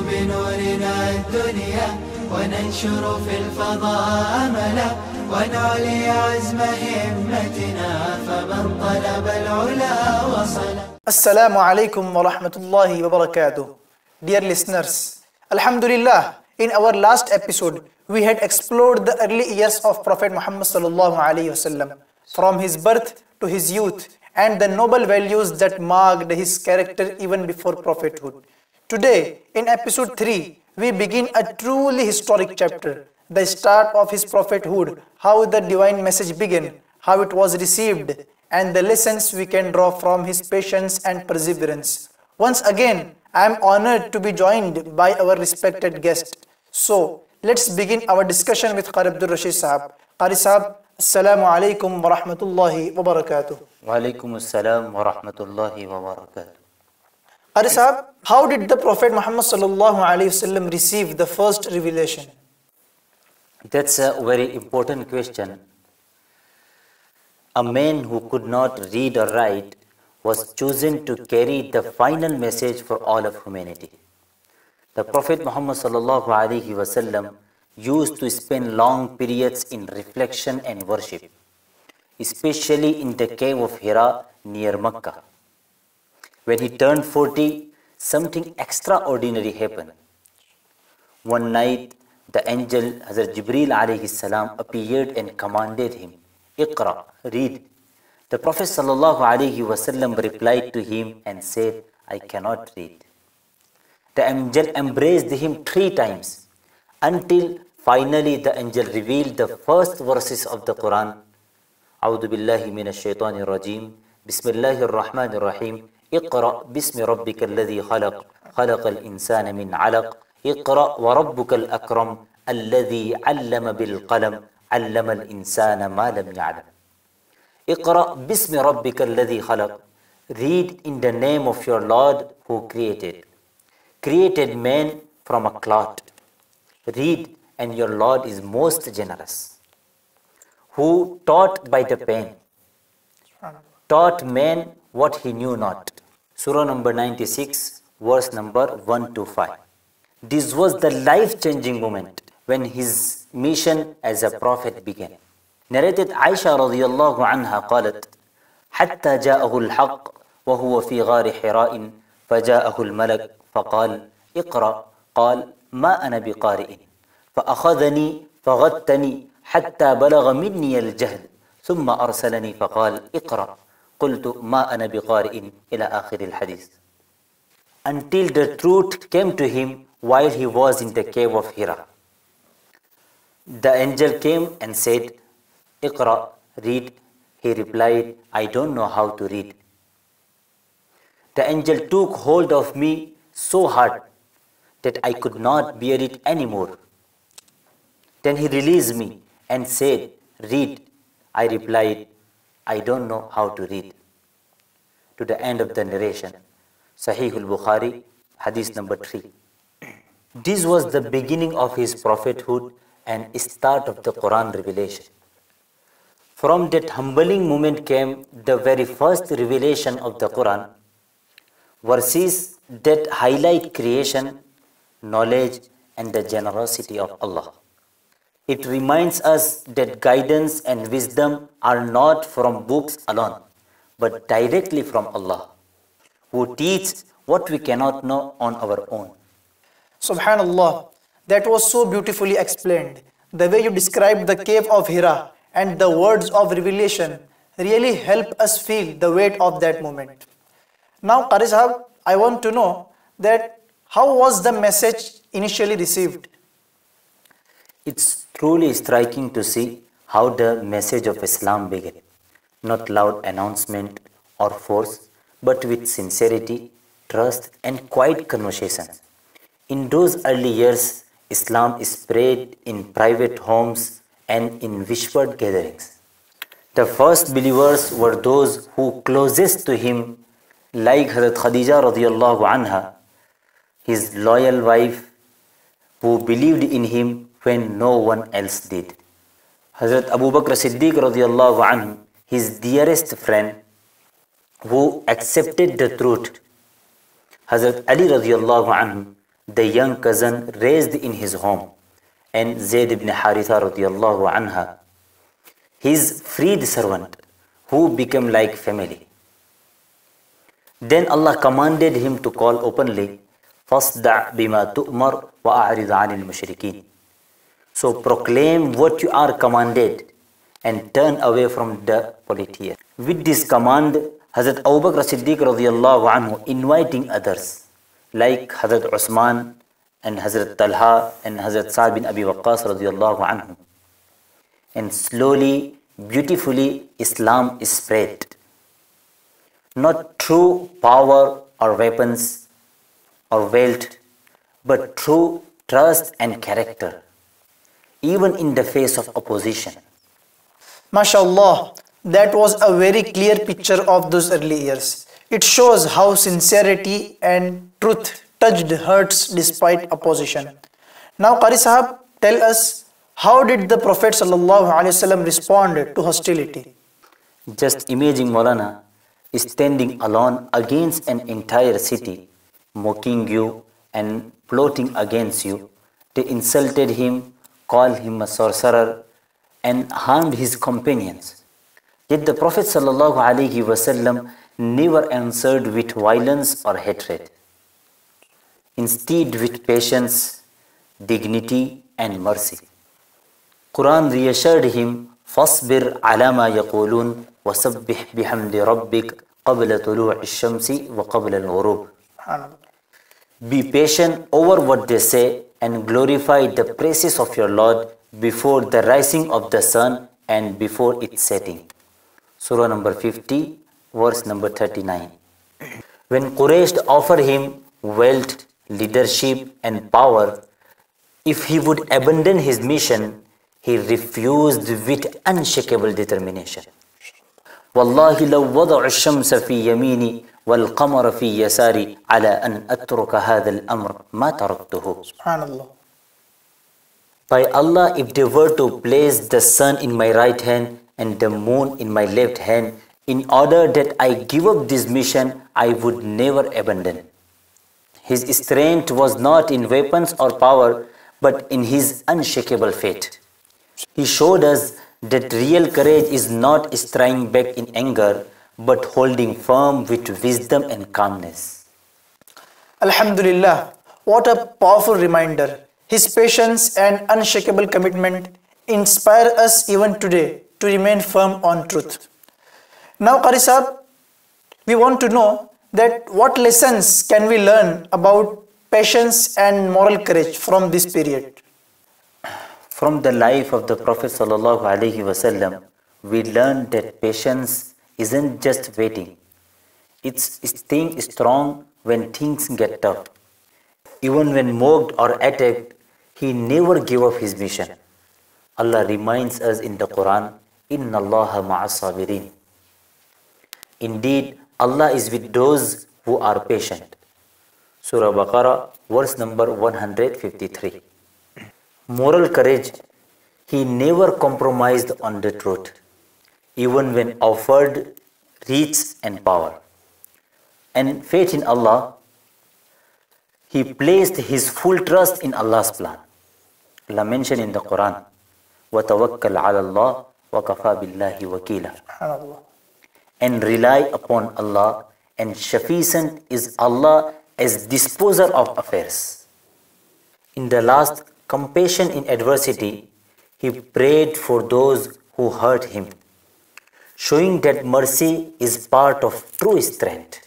بنورنا الدنيا وننشر في الفضاء أملا ونعلي عزم همتنا فمن طلب العلا وصل. السلام علیکم ورحمۃ اللہ وبرکاتہ. Dear listeners, Alhamdulillah, in our last episode we had explored the early years of Prophet Muhammad sallallahu alaihi wasallam, from his birth to his youth, and the noble values that marked his character even before prophethood. Today, in episode 3, we begin a truly historic chapter, the start of his prophethood, how the divine message began, how it was received, and the lessons we can draw from his patience and perseverance. Once again, I am honored to be joined by our respected guest. So, let's begin our discussion with Qari Rasheed Sahab. Qari Sahab, السلام علیکم ورحمۃ اللہ وبرکاتہ. وعلیکم السلام ورحمۃ اللہ وبرکاتہ. Qari Sahab, how did the Prophet Muhammad sallallahu alaihi wasallam receive the first revelation? That's a very important question. A man who could not read or write was chosen to carry the final message for all of humanity. The Prophet Muhammad sallallahu alaihi wasallam used to spend long periods in reflection and worship, especially in the cave of Hira near Mecca. When he turned 40, something extraordinary happened. One night, the angel Hazrat Jibreel alayhi salam appeared and commanded him, "Iqra, read." The Prophet sallallahu alayhi wasallam replied to him and said, "I cannot read." The angel embraced him 3 times until finally the angel revealed the first verses of the Quran. A'udhu billahi minash shaitanir rajim. Bismillahir rahmanir rahim. Iqra bismi rabbikal ladhi khalaq. Khalaqal insana min 'alaq. Iqra wa rabbukal akram. Alladhi 'allama bil qalam. 'Allamal insana ma lam ya'lam. Iqra bismi rabbikal ladhi khalaq. Read in the name of your Lord who created man from a clot. Read, and your Lord is most generous. Who taught by the pen, taught man what he knew not. Surah number 96, verse number 1 to 5. This was the life-changing moment when his mission as a prophet began. Narrated Aisha radiyallahu anha qalat, حتى جاءه الحق وهو في غار حراء فجاءه الملك فقال اقرأ قال ما أنا بقارئ فأخذني فغتني حتى بلغ مني الجهل ثم أرسلني فقال اقرأ قلت ما أنا بقارئ إلى آخر الحديث. Until the truth came to him while he was in the cave of Hira. The angel came and said, "Iqra, read." He replied, "I don't know how to read." The angel took hold of me so hard that I could not bear it anymore. Then he released me and said, "Read." I replied, "I don't know how to read." To the end of the narration. Sahih al-Bukhari, hadith number 3. This was the beginning of his prophethood and start of the Quran revelation. From that humbling moment came the very first revelation of the Quran, verses that highlight creation, knowledge, and the generosity of Allah. It reminds us that guidance and wisdom are not from books alone, but directly from Allah, who teaches what we cannot know on our own. Subhanallah, that was so beautifully explained. The way you described the cave of Hira and the words of revelation really help us feel the weight of that moment. Now, Qari Sahab, I want to know that how was the message initially received? It's truly striking to see how the message of Islam began. Not loud announcement or force, but with sincerity, trust, and quiet conversation. In those early years, Islam is spread in private homes and in whispered gatherings. The first believers were those who closest to him, like Hazrat Khadija radiyallahu anha, his loyal wife, who believed in him when no one else did. Hazrat Abu Bakr Siddiq radiyallahu anhu, his dearest friend, who accepted the truth. Hazrat Ali radiyallahu anhu, the young cousin raised in his home, and Zayd ibn Haritha radiyallahu anha, his freed servant, who became like family. Then Allah commanded him to call openly, فَاصْدَعْ بِمَا تُؤْمَرْ وَأَعْرِضْ عَنِ الْمُشْرِكِينَ. So proclaim what you are commanded and turn away from the polytheists. With this command, Hazrat Abu Bakr Siddiq radiyallahu anhu inviting others, like Hazrat Usman and Hazrat Talha and Hazrat Sa'd bin Abi Waqqas radiyallahu anhu. And slowly, beautifully, Islam is spread. Not through power or weapons or wealth, but through trust and character, even in the face of opposition. MashaAllah, that was a very clear picture of those early years. It shows how sincerity and truth touched hearts despite opposition. Now, Qari Sahab, tell us, how did the Prophet ﷺ respond to hostility? Just imagine Maulana standing alone against an entire city, mocking you and plotting against you. They insulted him, called him a sorcerer, and harmed his companions. Yet the Prophet ﷺ never answered with violence or hatred. Instead, with patience, dignity, and mercy. Quran reassured him, فَاصْبِرْ عَلَى مَا يَقُولُونَ وَسَبِّحْ بِحَمْدِ رَبِّكَ قَبْلَ طُلُوعِ الشَّمْسِ وَقَبْلَ الْغُرُوبِ. Be patient over what they say and glorify the praises of your Lord before the rising of the sun and before its setting. Surah number 50, verse number 39. When Quraysh offered him wealth, leadership and power, if he would abandon his mission, he refused with unshakable determination. وَاللَّهِ لَوْ وَضَعُ الشَّمْسَ فِي يَمِينِي وَالْقَمَرَ فِي يَسَارِي عَلَىٰ أَنْ أَتْرُكَ هَذَا الْأَمْرَ مَا تَرَكْتُهُ. Subhanallah. By Allah, if they were to place the sun in my right hand and the moon in my left hand, in order that I give up this mission, I would never abandon. His strength was not in weapons or power, but in his unshakable faith. He showed us that real courage is not straying back in anger, but holding firm with wisdom and calmness. Alhamdulillah, what a powerful reminder. His patience and unshakable commitment inspire us even today to remain firm on truth. Now, Qari Sahab, we want to know that what lessons can we learn about patience and moral courage from this period? From the life of the Prophet ﷺ, we learn that patience isn't just waiting. It's staying strong when things get tough. Even when mocked or attacked, he never gave up his mission. Allah reminds us in the Quran, إِنَّ اللَّهَ مَعَ الصَّابِرِينَ. Indeed, Allah is with those who are patient. Surah Baqarah, verse number 153. Moral courage, he never compromised on the truth, even when offered reach and power. And faith in Allah, he placed his full trust in Allah's plan. Allah mentioned in the Quran, وَتَوَكَّلْ عَلَى اللَّهِ وَكَفَى بِاللَّهِ وَكِيلًا. And rely upon Allah, and sufficient is Allah as disposer of affairs. In the last compassion in adversity, he prayed for those who hurt him, showing that mercy is part of true strength.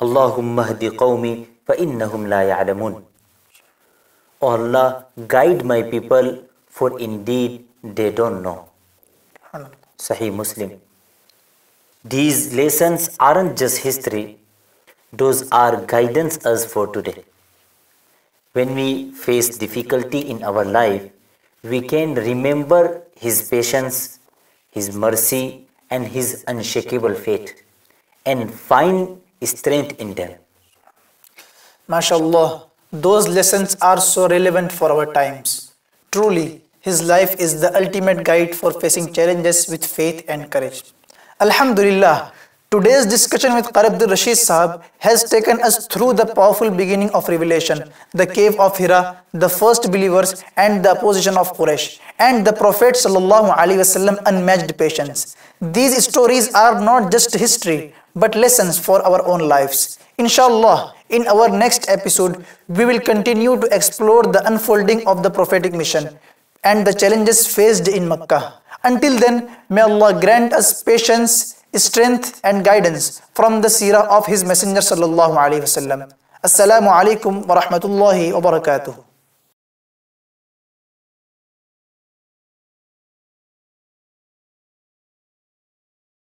Allahumma hdi qawmi fa innahum la ya'lamun. O Allah, guide my people, for indeed they don't know. Sahih Muslim. These lessons aren't just history, those are guidance us for today. When we face difficulty in our life, we can remember his patience, his mercy, and his unshakable faith, and find strength in them. MashaAllah, those lessons are so relevant for our times. Truly, his life is the ultimate guide for facing challenges with faith and courage. Alhamdulillah, Today's discussion with Qari Rasheed Sahab has taken us through the powerful beginning of revelation, the cave of Hira, the first believers and the opposition of Quraysh, and the Prophet ﷺ unmatched patience. These stories are not just history, but lessons for our own lives. Inshallah, in our next episode, we will continue to explore the unfolding of the prophetic mission and the challenges faced in Makkah. Until then, may Allah grant us patience, strength and guidance from the seerah of His Messenger sallallahu alaihi wasallam. Assalamu alaikum wa rahmatullahi wa barakatuh.